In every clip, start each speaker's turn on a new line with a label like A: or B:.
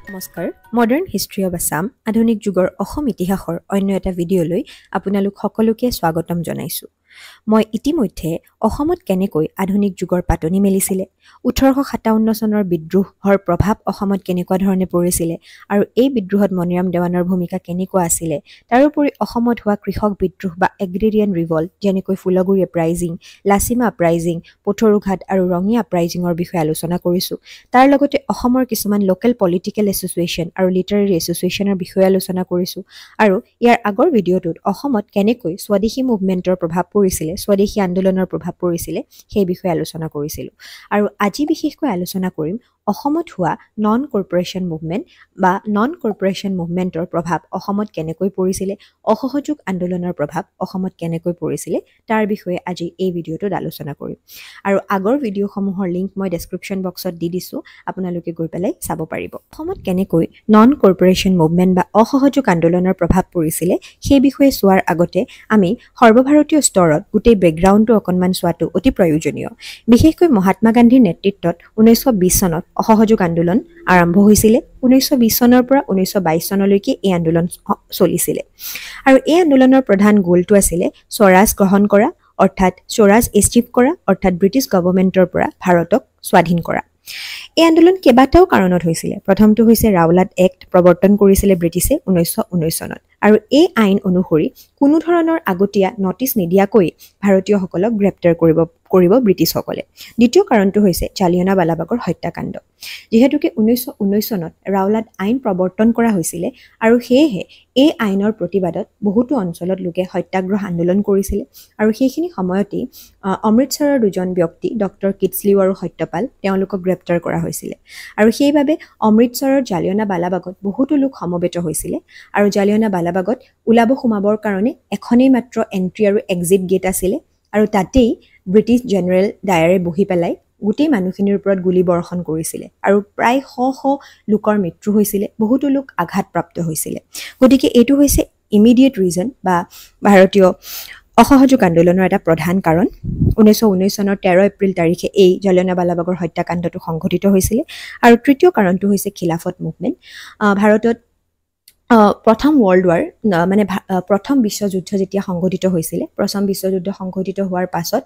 A: নমস্কাৰ modern history of Assam আধুনিক যুগৰ অসম ইতিহাসৰ অন্য এটা ভিডিঅ'লৈ আপোনালোক সকলোকে স্বাগতম জনাইছোঁ। মই ইতিমধ্যে অসমত কেনেকৈ আধুনিক যুগৰ পাতনি মেলিছিলে, 1857 চনৰ বিদ্ৰোহৰ প্ৰভাৱ অসমত কেনেকুৱা ধৰণে পৰিছিলে আৰু এই বিদ্ৰোহত মণিৰাম দেৱানৰ ভূমিকা কেনেকুৱা আছিলে, তাৰোপৰি অসমত হোৱা কৃষক বিদ্ৰোহ বা এগ্ৰিৰিয়ান ৰিভল্ট যেনেকৈ ফুলগুৰি আপৰাইজিং, লাচিমা আপৰাইজিং, পথৰুঘাট আৰু ৰঙিয়া আপৰাইজিঙৰ বিষয়ে আলোচনা কৰিছোঁ। তাৰ লগতে অসমৰ কিছুমান লোকেল পলিটিকেল এছ'চিয়েশ্যন আৰু লিটাৰেৰী এছ'চিয়েশ্যনৰ বিষয়ে আলোচনা কৰিছোঁ আৰু ইয়াৰ আগৰ ভিডিঅ'টোত অসমত কেনেকৈ স্বদেশী মুভমেণ্টৰ প্ৰভাৱ পৰিছিলে, স্বদেশী আন্দোলনৰ প্ৰভাৱ পৰিছিলে সেই বিষয়ে আলোচনা কৰিছিলোঁ। আৰু আজি বিশেষকৈ আলোচনা কৰিম অসমত হোৱা নন কৰ্পৰেশ্যন মুভমেণ্ট বা নন কৰ্পৰেশ্যন মুভমেণ্টৰ প্ৰভাৱ অসমত কেনেকৈ পৰিছিলে, অসহযোগ আন্দোলনৰ প্ৰভাৱ অসমত কেনেকৈ পৰিছিলে তাৰ বিষয়ে আজি এই ভিডিঅ'টোত আলোচনা কৰিম। আৰু আগৰ ভিডিঅ'সমূহৰ লিংক মই ডেছক্ৰিপশ্যন বক্সত দি দিছোঁ, আপোনালোকে গৈ পেলাই চাব পাৰিব। অসমত কেনেকৈ নন কৰ্পৰেশ্যন মুভমেণ্ট বা অসহযোগ আন্দোলনৰ প্ৰভাৱ পৰিছিলে সেই বিষয়ে চোৱাৰ আগতে আমি সৰ্বভাৰতীয় স্তৰত গোটেই বেকগ্ৰাউণ্ডটো অকণমান চোৱাটো অতি প্ৰয়োজনীয়। বিশেষকৈ মহাত্মা গান্ধীৰ নেতৃত্বত 1920 চনত অসহযোগ আন্দোলন আৰম্ভ হৈছিলে। 1920 চনৰ পৰা 1922 চনলৈকে এই আন্দোলন চলিছিলে আৰু এই আন্দোলনৰ প্ৰধান গ'লটো আছিলে স্বৰাজ গ্ৰহণ কৰা, অৰ্থাৎ স্বৰাজ এচিভ কৰা, অৰ্থাৎ ব্ৰিটিছ গভৰ্ণমেণ্টৰ পৰা ভাৰতক স্বাধীন কৰা। এই আন্দোলন কেইবাটাও কাৰণত হৈছিলে। প্ৰথমটো হৈছে ৰাওলাট এক্ট প্ৰৱৰ্তন কৰিছিলে ব্ৰিটিছে 1919 চনত আৰু এই আইন অনুসৰি কোনো ধৰণৰ আগতীয়া নটিচ নিদিয়াকৈ ভাৰতীয়সকলক গ্ৰেপ্তাৰ কৰিব ব্ৰিটিছসকলে। দ্বিতীয় কাৰণটো হৈছে জালিয়ানাৱালাবাগৰ হত্যাকাণ্ড। যিহেতুকে 1919 চনত ৰাওলাট আইন প্ৰৱৰ্তন কৰা হৈছিলে আৰু সেয়েহে এই আইনৰ প্ৰতিবাদত বহুতো অঞ্চলত লোকে সত্যাগ্ৰহ আন্দোলন কৰিছিলে আৰু সেইখিনি সময়তেই অমৃতসৰৰ দুজন ব্যক্তি ডক্টৰ কিটছলিউ আৰু সত্যপাল তেওঁলোকক গ্ৰেপ্তাৰ কৰা হৈছিলে আৰু সেইবাবে অমৃতসৰৰ জালিয়ানাৱালাবাগত বহুতো লোক সমবেত হৈছিলে আৰু জালিয়ানাৱালাবাগত ওলাব সোমাবৰ কাৰণে এখনেই মাত্ৰ এণ্ট্ৰি আৰু এক্সিট গেট আছিলে আৰু তাতেই ব্ৰিটিছ জেনেৰেল ডায়াৰে বহি পেলাই গোটেই মানুহখিনিৰ ওপৰত গুলী বৰ্ষণ কৰিছিলে আৰু প্ৰায় শ লোকৰ মৃত্যু হৈছিলে, বহুতো লোক আঘাতপ্ৰাপ্ত হৈছিলে। গতিকে এইটো হৈছে ইমিডিয়েট ৰিজন বা ভাৰতীয় অসহযোগ আন্দোলনৰ এটা প্ৰধান কাৰণ। 1919 চনৰ 13 এপ্ৰিল তাৰিখে এই জালিয়ানাৱালাবাগৰ হত্যাকাণ্ডটো সংঘটিত হৈছিলে। আৰু তৃতীয় কাৰণটো হৈছে খিলাফত মুভমেণ্ট। ভাৰতত প্ৰথম ৱৰ্ল্ড ৱাৰ মানে প্ৰথম বিশ্বযুদ্ধ যেতিয়া সংঘটিত হৈছিলে, প্ৰথম বিশ্বযুদ্ধ সংঘটিত হোৱাৰ পাছত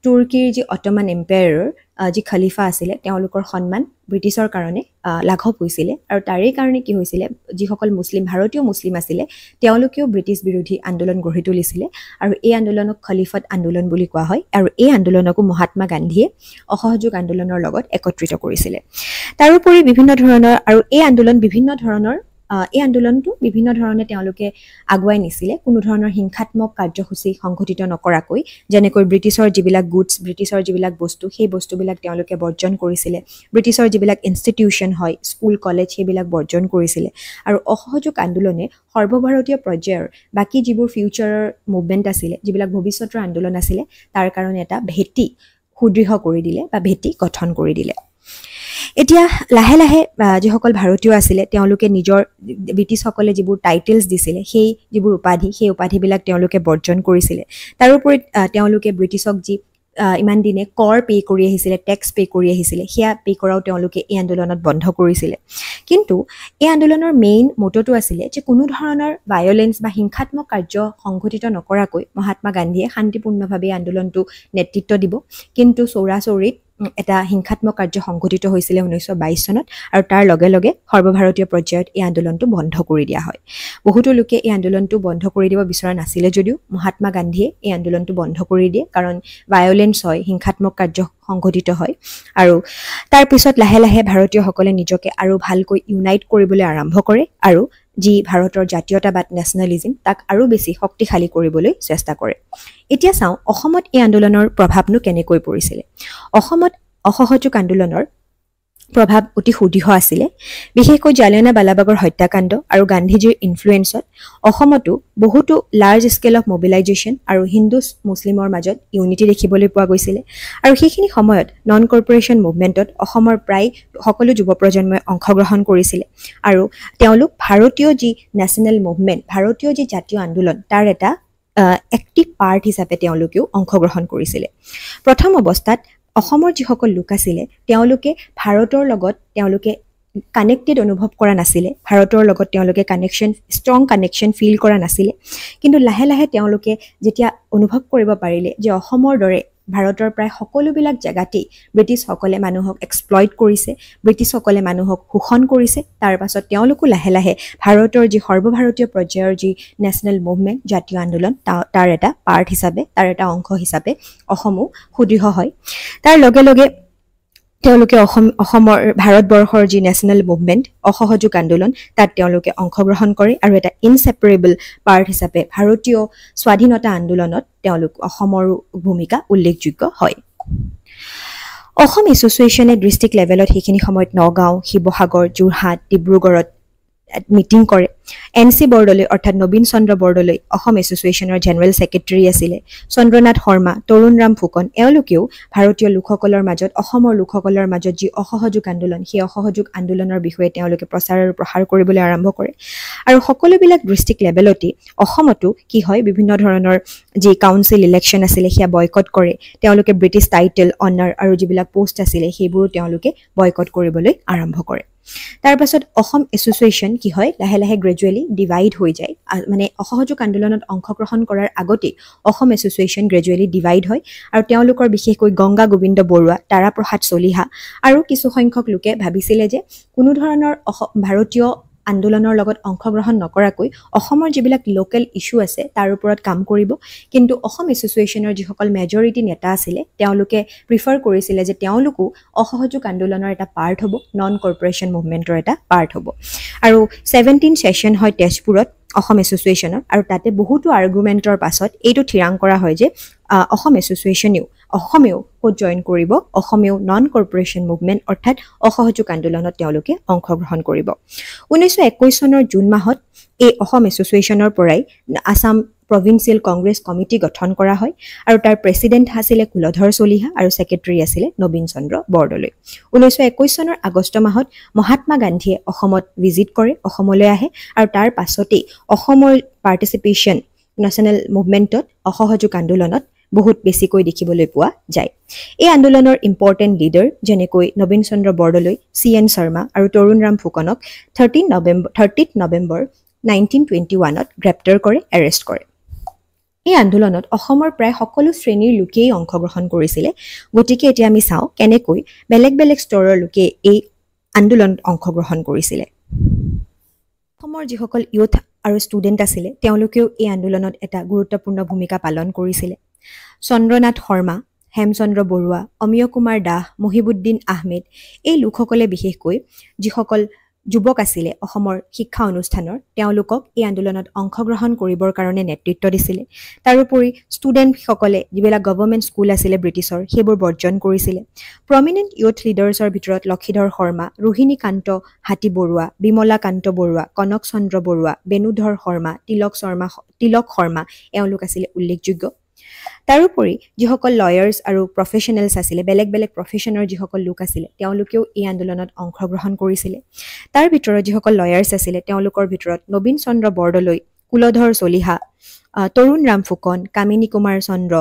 A: তুৰ্কীৰ যি অটমান এম্পায়াৰৰ যি খলিফা আছিলে তেওঁলোকৰ সন্মান ব্ৰিটিছৰ কাৰণে লাঘৱ হৈছিলে আৰু তাৰেই কাৰণে কি হৈছিলে, যিসকল মুছলিম ভাৰতীয় মুছলিম আছিলে তেওঁলোকেও ব্ৰিটিছ বিৰোধী আন্দোলন গঢ়ি তুলিছিলে আৰু এই আন্দোলনক খলিফত আন্দোলন বুলি কোৱা হয় আৰু এই আন্দোলনকো মহাত্মা গান্ধীয়ে অসহযোগ আন্দোলনৰ লগত একত্ৰিত কৰিছিলে। তাৰোপৰি বিভিন্ন ধৰণৰ আৰু এই আন্দোলনটো বিভিন্ন ধৰণে তেওঁলোকে আগুৱাই নিছিলে, কোনো ধৰণৰ হিংসাত্মক কাৰ্যসূচী সংঘটিত নকৰাকৈ, যেনেকৈ ব্ৰিটিছৰ যিবিলাক গুডছ, ব্ৰিটিছৰ যিবিলাক বস্তু সেই বস্তুবিলাক তেওঁলোকে বৰ্জন কৰিছিলে, ব্ৰিটিছৰ যিবিলাক ইনষ্টিটিউশ্যন হয় স্কুল কলেজ সেইবিলাক বৰ্জন কৰিছিলে আৰু অসহযোগ আন্দোলনে সৰ্বভাৰতীয় পৰ্যায়ৰ বাকী যিবোৰ ফিউচাৰৰ মুভমেণ্ট আছিলে, যিবিলাক ভৱিষ্যতৰ আন্দোলন আছিলে তাৰ কাৰণে এটা ভেটি সুদৃঢ় কৰি দিলে বা ভেটি গঠন কৰি দিলে। এতিয়া লাহে লাহে যিসকল ভাৰতীয় আছিলে তেওঁলোকে নিজৰ ব্ৰিটিছসকলে যিবোৰ টাইটেলছ দিছিলে সেই যিবোৰ উপাধি সেই উপাধিবিলাক তেওঁলোকে বৰ্জন কৰিছিলে। তাৰোপৰি তেওঁলোকে ব্ৰিটিছক যি ইমান দিনে কৰ পে' কৰি আহিছিলে, টেক্স পে' কৰি আহিছিলে, সেয়া পে' কৰাও তেওঁলোকে এই আন্দোলনত বন্ধ কৰিছিলে। কিন্তু এই আন্দোলনৰ মেইন মটটো আছিলে যে কোনো ধৰণৰ ভায়লেন্স বা হিংসাত্মক কাৰ্য সংঘটিত নকৰাকৈ মহাত্মা গান্ধীয়ে শান্তিপূৰ্ণভাৱে আন্দোলনটো নেতৃত্ব দিব। কিন্তু চৌৰাচৌৰিত এটা হিংসাত্মক কাৰ্য সংঘটিত হৈছিলে 1922 চনত আৰু তাৰ লগে লগে সৰ্বভাৰতীয় পৰ্যায়ত এই আন্দোলনটো বন্ধ কৰি দিয়া হয়। বহুতো লোকে এই আন্দোলনটো বন্ধ কৰি দিব বিচৰা নাছিলে যদিও মহাত্মা গান্ধীয়ে এই আন্দোলনটো বন্ধ কৰি দিয়ে, কাৰণ ভায়লেন্স হয়, হিংসাত্মক কাৰ্য সংঘটিত হয়। আৰু তাৰপিছত লাহে লাহে ভাৰতীয়সকলে নিজকে আৰু ভালকৈ ইউনাইট কৰিবলৈ আৰম্ভ কৰে আৰু যি ভাৰতৰ জাতীয়তাবাদ নেশ্যনেলিজিম তাক আৰু বেছি শক্তিশালী কৰিবলৈ চেষ্টা কৰে। এতিয়া চাওঁ অসমত এই আন্দোলনৰ প্ৰভাৱনো কেনেকৈ পৰিছিলে। অসমত অসহযোগ আন্দোলনৰ প্ৰভাৱ অতি সুদৃঢ় আছিলে। বিশেষকৈ জালিয়ানাৱালাবাগৰ হত্যাকাণ্ড আৰু গান্ধীজীৰ ইনফ্লুৱেঞ্চত অসমতো বহুতো লাৰ্জ স্কেল অফ মবিলাইজেশ্যন আৰু হিন্দু মুছলিমৰ মাজত ইউনিটি দেখিবলৈ পোৱা গৈছিলে আৰু সেইখিনি সময়ত নন কৰ্পৰেশ্যন মুভমেণ্টত অসমৰ প্ৰায় সকলো যুৱ প্ৰজন্মই অংশগ্ৰহণ কৰিছিলে আৰু তেওঁলোক ভাৰতীয় যি নেশ্যনেল মুভমেণ্ট, ভাৰতীয় যি জাতীয় আন্দোলন তাৰ এটা এক্টিভ পাৰ্ট হিচাপে তেওঁলোকেও অংশগ্ৰহণ কৰিছিলে। প্ৰথম অৱস্থাত অসমৰ যিসকল লোক আছিলে তেওঁলোকে ভাৰতৰ লগত তেওঁলোকে কানেক্টেড অনুভৱ কৰা নাছিলে ভাৰতৰ লগত তেওঁলোকে ষ্ট্ৰং কানেকশ্যন ফিল কৰা নাছিলে কিন্তু লাহে লাহে তেওঁলোকে যেতিয়া অনুভৱ কৰিব পাৰিলে যে অসমৰ দৰে ভাৰতৰ প্ৰায় সকলোবিলাক জেগাতেই ব্ৰিটিছসকলে মানুহক এক্সপ্লইট কৰিছে ব্ৰিটিছসকলে মানুহক শোষণ কৰিছে তাৰ পাছত তেওঁলোকো লাহে লাহে ভাৰতৰ যি সৰ্বভাৰতীয় পৰ্যায়ৰ যি নেশ্যনেল মুভমেণ্ট জাতীয় আন্দোলন তাৰ এটা পাৰ্ট হিচাপে তাৰ এটা অংশ হিচাপে অসমো সুদৃঢ় হয় তাৰ লগে লগে তেওঁলোকে অসমৰ ভাৰতবৰ্ষৰ যি নেশ্যনেল মুভমেণ্ট অসহযোগ আন্দোলন তাত তেওঁলোকে অংশগ্ৰহণ কৰে আৰু এটা ইনছেপাৰেবল পাৰ্ট হিচাপে ভাৰতীয় স্বাধীনতা আন্দোলনত তেওঁলোক অসমৰো ভূমিকা উল্লেখযোগ্য হয় অসম এছ'চিয়েশ্যনে ডিষ্ট্ৰিক্ট লেভেলত সেইখিনি সময়ত নগাঁও শিৱসাগৰ যোৰহাট ডিব্ৰুগড়ত মিটিং কৰে এনচি বৰদলৈ অৰ্থাৎ নবীন চন্দ্ৰ বৰদলৈ অসম এছ'চিয়েশ্যনৰ জেনেৰেল ছেক্ৰেটাৰী আছিলে চন্দ্ৰনাথ শৰ্মা তৰুণৰাম ফুকন এওঁলোকেও ভাৰতীয় লোকসকলৰ মাজত অসমৰ লোকসকলৰ মাজত যি অসহযোগ আন্দোলন সেই অসহযোগ আন্দোলনৰ বিষয়ে তেওঁলোকে প্ৰচাৰ আৰু প্ৰসাৰ কৰিবলৈ আৰম্ভ কৰে আৰু সকলোবিলাক ডিষ্ট্ৰিক্ট লেভেলতেই অসমতো কি হয় বিভিন্ন ধৰণৰ যি কাউন্সিল ইলেকশ্যন আছিলে সেয়া বয়কট কৰে তেওঁলোকে ব্ৰিটিছ টাইটেল অনাৰ আৰু যিবিলাক পোষ্ট আছিলে সেইবোৰো তেওঁলোকে বয়কট কৰিবলৈ আৰম্ভ কৰে তাৰ পাছত অসম এছ'চিয়েশ্যন কি হয় লাহে লাহে গ্ৰেজুৱেলি ডিভাইড হৈ যায় মানে অসহযোগ আন্দোলনত অংশগ্ৰহণ কৰাৰ আগতেই অসম এছ'চিয়েশ্যন গ্ৰেজুৱেলি ডিভাইড হয় আৰু তেওঁলোকৰ বিশেষকৈ গংগা গোবিন্দ বৰুৱা তাৰাপ্ৰসাদ চলিহা আৰু কিছু সংখ্যক লোকে ভাবিছিলে যে কোনো ধৰণৰ ভাৰতীয় আন্দোলনৰ লগত অংশগ্ৰহণ নকৰাকৈ অসমৰ যিবিলাক লোকেল ইছ্যু আছে তাৰ ওপৰত কাম কৰিব কিন্তু অসম এছ'চিয়েশ্যনৰ যিসকল মেজৰিটি নেতা আছিলে তেওঁলোকে প্ৰিফাৰ কৰিছিলে যে তেওঁলোকো অসহযোগ আন্দোলনৰ এটা পাৰ্ট হ'ব নন কৰ্পৰেশ্যন মুভমেণ্টৰ এটা পাৰ্ট হ'ব আৰু 17 ছেশ্যন হয় তেজপুৰত অসম এছ'চিয়েশ্যনৰ আৰু তাতে বহুতো আৰ্গুমেণ্টৰ পাছত এইটো থিৰাং কৰা হয় যে অসম অসমেও ক'ত জইন কৰিব অসমেও নন কৰ্পৰেশ্যন মুভমেণ্ট অৰ্থাৎ অসহযোগ আন্দোলনত তেওঁলোকে অংশগ্ৰহণ কৰিব 1921 চনৰ জুন মাহত এই অসম এছ'চিয়েশ্যনৰ পৰাই আছাম প্ৰভিন্সিয়েল কংগ্ৰেছ কমিটি গঠন কৰা হয় আৰু তাৰ প্ৰেচিডেণ্ট আছিলে কুলধৰ চলিহা আৰু ছেক্ৰেটাৰী আছিলে নবীন চন্দ্ৰ বৰদলৈ 1921 চনৰ আগষ্ট মাহত মহাত্মা গান্ধীয়ে অসমত ভিজিট কৰে অসমলৈ আহে আৰু তাৰ পাছতেই অসমৰ পাৰ্টিচিপেশ্যন নেশ্যনেল মুভমেণ্টত অসহযোগ আন্দোলনত বহুত বেছিকৈ দেখিবলৈ পোৱা যায় এই আন্দোলনৰ ইম্পৰ্টেণ্ট লিডাৰ যেনেকৈ নবীন চন্দ্ৰ বৰদলৈ CN শৰ্মা আৰু তৰুণৰাম ফুকনক 30 নৱেম্বৰ 1921ত গ্ৰেপ্তাৰ কৰে এৰেষ্ট কৰে এই আন্দোলনত অসমৰ প্ৰায় সকলো শ্ৰেণীৰ লোকেই অংশগ্ৰহণ কৰিছিলে গতিকে এতিয়া আমি চাওঁ কেনেকৈ বেলেগ বেলেগ স্তৰৰ লোকে এই আন্দোলনত অংশগ্ৰহণ কৰিছিলে অসমৰ যিসকল ইউথ আৰু ষ্টুডেণ্ট আছিলে তেওঁলোকেও এই আন্দোলনত এটা গুৰুত্বপূৰ্ণ ভূমিকা পালন কৰিছিলে চন্দ্ৰনাথ শৰ্মা হেমচন্দ্ৰ বৰুৱা অমিয় কুমাৰ দাস মহিবুদ্দিন আহমেদ এই লোকসকলে বিশেষকৈ যিসকল যুৱক আছিলে অসমৰ শিক্ষা অনুষ্ঠানৰ তেওঁলোকক এই আন্দোলনত অংশগ্ৰহণ কৰিবৰ কাৰণে নেতৃত্ব দিছিলে তাৰোপৰি ষ্টুডেণ্টসকলে যিবিলাক গভৰ্ণমেণ্ট স্কুল আছিলে ব্ৰিটিছৰ সেইবোৰ বৰ্জন কৰিছিলে প্ৰমিনেণ্ট ইউথ লিডাৰ্ছৰ ভিতৰত লক্ষীধৰ শৰ্মা ৰোহিণীকান্ত হাতী বৰুৱা বিমলাকান্ত বৰুৱা কনক চন্দ্ৰ বৰুৱা বেণুধৰ শৰ্মা তিলক শৰ্মা এওঁলোক আছিলে উল্লেখযোগ্য তাৰোপৰি যিসকল লয়াৰ্ছ আৰু প্ৰফেশ্যনেলছ আছিলে বেলেগ বেলেগ প্ৰফেশ্যনৰ যিসকল লোক আছিলে তেওঁলোকেও এই আন্দোলনত অংশগ্ৰহণ কৰিছিলে তাৰ ভিতৰত যিসকল লয়াৰ্ছ আছিলে তেওঁলোকৰ ভিতৰত নবীন চন্দ্ৰ বৰদলৈ কুলধৰ চলিহা তৰুণৰাম ফুকন কামিনী কুমাৰ চন্দ্ৰ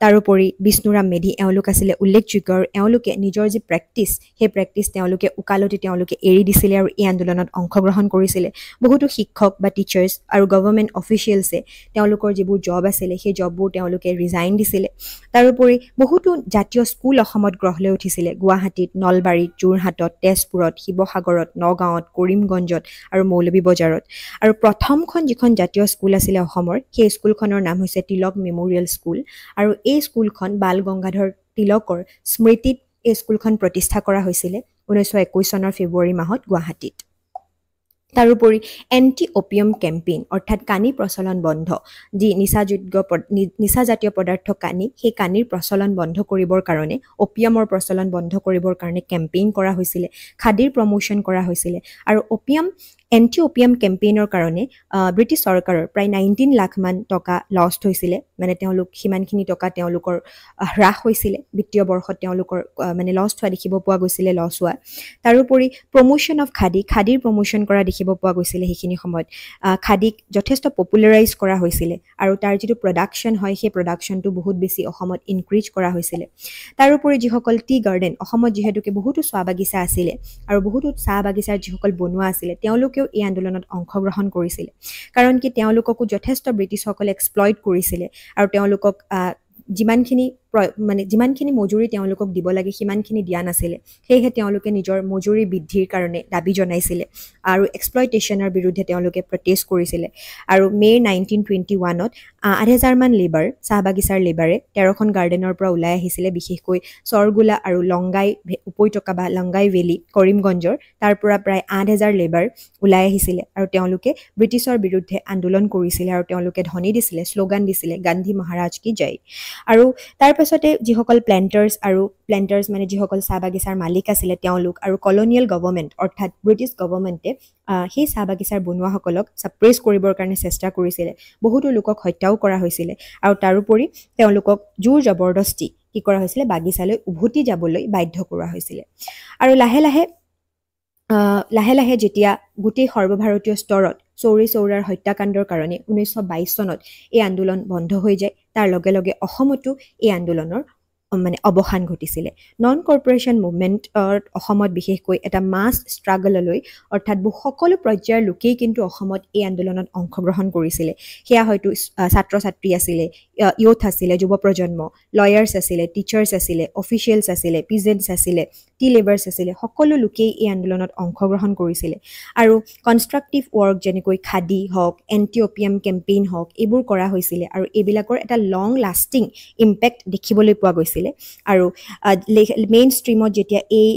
A: তাৰোপৰি বিষ্ণুৰাম মেধি এওঁলোক আছিলে উল্লেখযোগ্য আৰু এওঁলোকে নিজৰ যি প্ৰেক্টিছ সেই প্ৰেক্টিছ তেওঁলোকে উকালতি তেওঁলোকে এৰি দিছিলে আৰু এই আন্দোলনত অংশগ্ৰহণ কৰিছিলে বহুতো শিক্ষক বা টিচাৰ্ছ আৰু গভৰ্ণমেণ্ট অফিচিয়েলছে তেওঁলোকৰ যিবোৰ জব আছিলে সেই জববোৰ তেওঁলোকে ৰিজাইন দিছিলে তাৰোপৰি বহুতো জাতীয় স্কুল অসমত গঢ় লৈ উঠিছিলে গুৱাহাটীত নলবাৰীত যোৰহাটত তেজপুৰত শিৱসাগৰত নগাঁৱত কৰিমগঞ্জত আৰু মৌলবী বজাৰত আৰু প্ৰথমখন যিখন জাতীয় স্কুল আছিলে অসমৰ সেই স্কুলখনৰ নাম হৈছে তিলক মেমৰিয়েল স্কুল আৰু এই স্কুলখন বাল গংগাধৰ তিলকৰ স্মৃতিত এই স্কুলখন প্ৰতিষ্ঠা কৰা হৈছিলে 1921 চনৰ ফেব্ৰুৱাৰী মাহত গুৱাহাটীত তাৰোপৰি এণ্টি অপিয়াম কেম্পেইন অৰ্থাৎ কানি প্ৰচলন বন্ধ যি নিচাজাতীয় পদাৰ্থ কানি সেই কানিৰ প্ৰচলন বন্ধ কৰিবৰ কাৰণে অপিয়ামৰ প্ৰচলন বন্ধ কৰিবৰ কাৰণে কেম্পেইন কৰা হৈছিলে খাদীৰ প্ৰমোশ্যন কৰা হৈছিলে আৰু অপিয়াম এণ্টি অপিয়াম কেম্পেইনৰ কাৰণে ব্ৰিটিছ চৰকাৰৰ প্ৰায় 19 লাখ মান টকা লষ্ট হৈছিলে মানে তেওঁলোক সিমানখিনি টকা তেওঁলোকৰ হ্ৰাস হৈছিলে বিত্তীয় বৰ্ষত তেওঁলোকৰ মানে লষ্ট হোৱা দেখিব পোৱা গৈছিলে লছ হোৱা তাৰোপৰি প্ৰমোশ্যন অফ খাদীৰ প্ৰমোশ্যন কৰা দেখিব পোৱা গৈছিলে সেইখিনি সময়ত খাদীক যথেষ্ট পপুলাৰাইজ কৰা হৈছিলে আৰু তাৰ যিটো প্ৰডাকশ্যন হয় সেই প্ৰডাকশ্যনটো বহুত বেছি অসমত ইনক্ৰিজ কৰা হৈছিলে তাৰোপৰি যিসকল টি গাৰ্ডেন অসমত যিহেতুকে বহুতো চাহ বাগিচা আছিলে আৰু বহুতো চাহ বাগিচাৰ যিসকল বনোৱা আছিলে তেওঁলোকেও এই আন্দোলনত অংশগ্ৰহণ কৰিছিলে কাৰণ কি তেওঁলোককো যথেষ্ট ব্ৰিটিছসকলে এক্সপ্লইট কৰিছিলে আৰু তেওঁলোকক যিমানখিনি মজুৰি তেওঁলোকক দিব লাগে সিমানখিনি দিয়া নাছিলে সেয়েহে তেওঁলোকে নিজৰ মজুৰি বৃদ্ধিৰ কাৰণে দাবী জনাইছিলে আৰু এক্সপ্লইটেশ্যনৰ বিৰুদ্ধে তেওঁলোকে প্ৰটেষ্ট কৰিছিলে আৰু মে 1921ত ৮,০০০ মান লেবাৰ চাহ বাগিচাৰ লেবাৰে 13খন গাৰ্ডেনৰ পৰা ওলাই আহিছিলে বিশেষকৈ চৰগোলা আৰু লংগাই উপত্যকা বা লংগাই ভেলী কৰিমগঞ্জৰ তাৰ পৰা প্ৰায় ৮,০০০ লেবাৰ ওলাই আহিছিলে আৰু তেওঁলোকে ব্ৰিটিছৰ বিৰুদ্ধে আন্দোলন কৰিছিলে আৰু তেওঁলোকে ধ্বনি দিছিলে শ্লোগান দিছিলে গান্ধী মহাৰাজ কি জয় আৰু তাৰ পাছতে যিসকল প্লেণ্টাৰ্ছ মানে যিসকল চাহ বাগিচাৰ মালিক আছিলে তেওঁলোক আৰু কলনিয়েল গভৰ্ণমেণ্ট অৰ্থাৎ ব্ৰিটিছ গভৰ্ণমেণ্টে সেই চাহ বাগিচাৰ বনুৱাসকলক ছাপ্ৰেছ কৰিবৰ কাৰণে চেষ্টা কৰিছিলে বহুতো লোকক হত্যাও কৰা হৈছিলে আৰু তাৰোপৰি তেওঁলোকক জোৰ জবৰদস্তি কি কৰা হৈছিলে বাগিচালৈ উভতি যাবলৈ বাধ্য কৰোৱা হৈছিলে আৰু লাহে লাহে যেতিয়া গোটেই সৰ্বভাৰতীয় স্তৰত চৌৰি চৌৰাৰ হত্যাকাণ্ডৰ কাৰণে 1922 চনত এই আন্দোলন বন্ধ হৈ যায় তাৰ লগে লগে অসমতো এই আন্দোলনৰ মানে অৱসান ঘটিছিলে নন কৰ্পোৰেশ্যন মুভমেণ্টৰ অসমত বিশেষকৈ এটা মাছ ষ্ট্ৰাগললৈ অৰ্থাৎ সকলো পৰ্যায়ৰ লোকেই কিন্তু অসমত এই আন্দোলনত অংশগ্ৰহণ কৰিছিলে সেয়া হয়তো ছাত্ৰ ছাত্ৰী আছিলে ইয়থ আছিলে যুৱ প্ৰজন্ম লয়াৰ্ছ আছিলে টিচাৰ্ছ আছিলে অফিচিয়েলছ আছিলে পিজেণ্টছ আছিলে টি লেবাৰ্ছ আছিলে সকলো লোকেই এই আন্দোলনত অংশগ্ৰহণ কৰিছিলে আৰু কনষ্ট্ৰাক্টিভ ৱৰ্ক যেনেকৈ খাদী হওক এণ্টি অপিয়াম কেম্পেইন হওক এইবোৰ কৰা হৈছিলে আৰু এইবিলাকৰ এটা লং লাষ্টিং ইম্পেক্ট দেখিবলৈ পোৱা গৈছিলে আৰু মেইন ষ্ট্ৰীমত যেতিয়া এই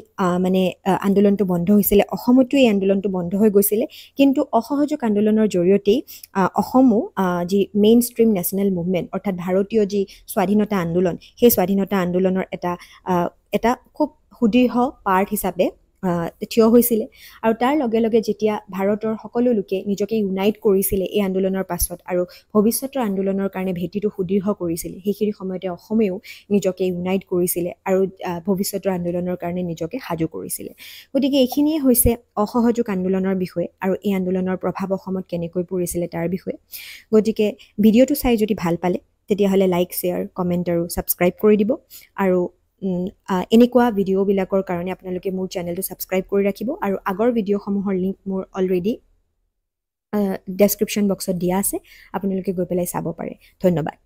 A: মানে আন্দোলনটো বন্ধ হৈছিলে অসমতো এই আন্দোলনটো বন্ধ হৈ গৈছিলে কিন্তু অসহযোগ আন্দোলনৰ জৰিয়তেই অসমো যি মেইন ষ্ট্ৰীম নেশ্যনেল মুভমেণ্ট অৰ্থাৎ ভাৰতীয় যি স্বাধীনতা আন্দোলন সেই স্বাধীনতা আন্দোলনৰ এটা খুব সুদৃঢ় পাৰ্ট হিচাপে থিয় হৈছিলে আৰু তাৰ লগে লগে যেতিয়া ভাৰতৰ সকলো লোকে নিজকে ইউনাইট কৰিছিলে এই আন্দোলনৰ পাছত আৰু ভৱিষ্যতৰ আন্দোলনৰ কাৰণে ভেটিটো সুদৃঢ় কৰিছিলে সেইখিনি সময়তে অসমেও নিজকে ইউনাইট কৰিছিলে আৰু ভৱিষ্যতৰ আন্দোলনৰ কাৰণে নিজকে সাজু কৰিছিলে গতিকে এইখিনিয়ে হৈছে অসহযোগ আন্দোলনৰ বিষয়ে আৰু এই আন্দোলনৰ প্ৰভাৱ অসমত কেনেকৈ পৰিছিলে তাৰ বিষয়ে গতিকে ভিডিঅ'টো চাই যদি ভাল পালে তেতিয়াহ'লে লাইক শ্বেয়াৰ কমেণ্ট আৰু ছাবস্ক্ৰাইব কৰি দিব আৰু এনেকুৱা ভিডিঅ'বিলাকৰ কাৰণে আপোনালোকে মোৰ চেনেলটো ছাবস্ক্ৰাইব কৰি ৰাখিব আৰু আগৰ ভিডিঅ'সমূহৰ লিংক মোৰ অলৰেডি ডেছক্ৰিপশ্যন বক্সত দিয়া আছে আপোনালোকে গৈ পেলাই চাব পাৰে ধন্যবাদ